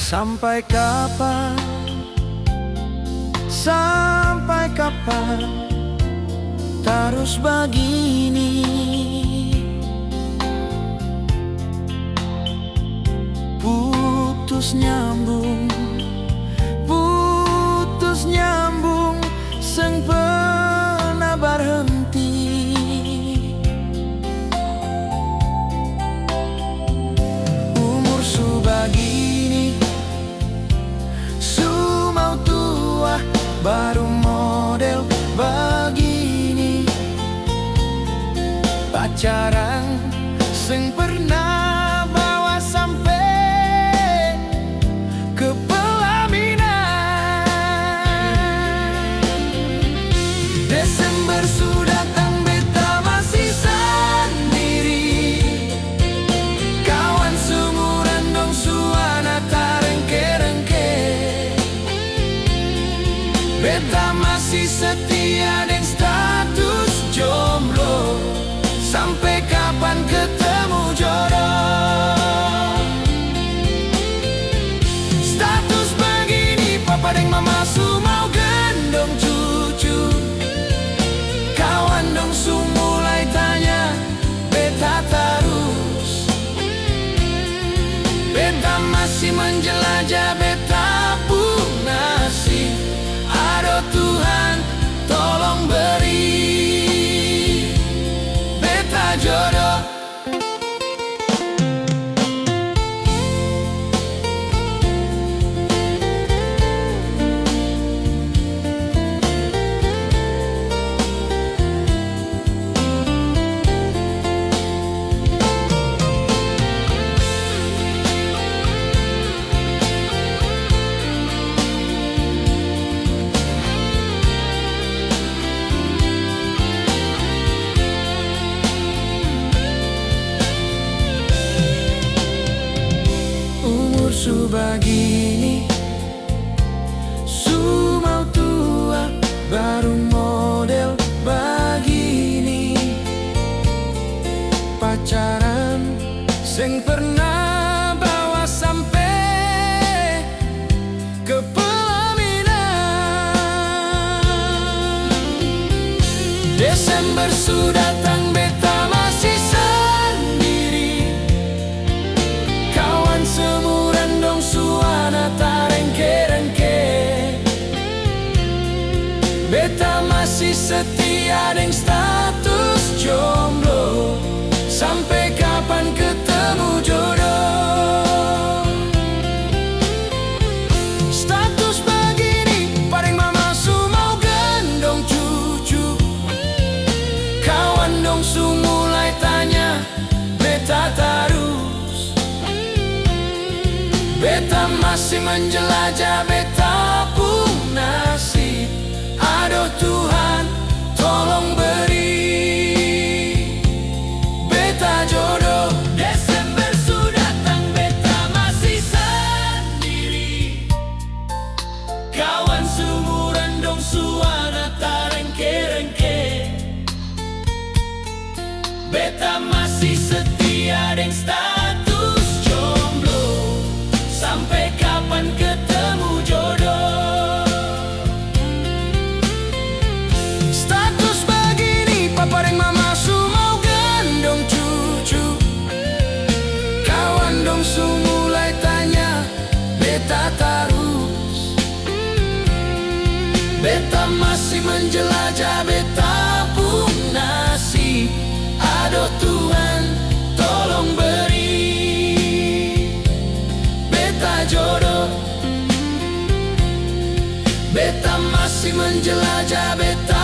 Sampai kapan, sampai kapan terus begini? Putus nyambung, putus nyambung, seng pernah berhenti. Umur subagini, su mau tua, baru model begini. Pacaran seng pernah bawa sampai ke pelaminan. Desember sudah datang, beta masih sendiri. Kawan seumuran dong suana tarengke-rengke. Beta masih setia dengan status jomblo. Sampai kapan ketemu jodoh? Status begini, papa deng mama su mau gendong cucu. Kawan dong su mulai tanya, beta terus. Beta masih menjelajah, beta pun nasib. Aduh Tuhan, tolong beri beta jodoh. Su begini, su mau tua, baru model begini. Pacaran seng pernah bawa sampai ke pelaminan. Desember sudah datang, beta masih sendiri. Kawan seumuran dong suana tarengke-rengke. Beta masih setia dengan status jomblo. Sampai kapan ketemu jodoh? Status begini, padeng mama su mau gendong cucu. Kawan dong su mulai tanya, beta terus. Beta masih menjelajah, beta pun nasib. Aduh Tuhan, tolong beri beta jodoh. Desember sudah datang, beta masih sendiri. Kawan seumuran dong suana tarengke-rengke. Beta masih setia dengan status jomblo. Sampai kapan ketemu jodoh? Status begini, papa deng mama su mau gendong cucu. Kawan dong su mulai tanya, beta terus. Beta masih menjelajah, beta pun nasib. Aduh Tuhan, tolong beri beta jodoh. Beta masih menjelajah, beta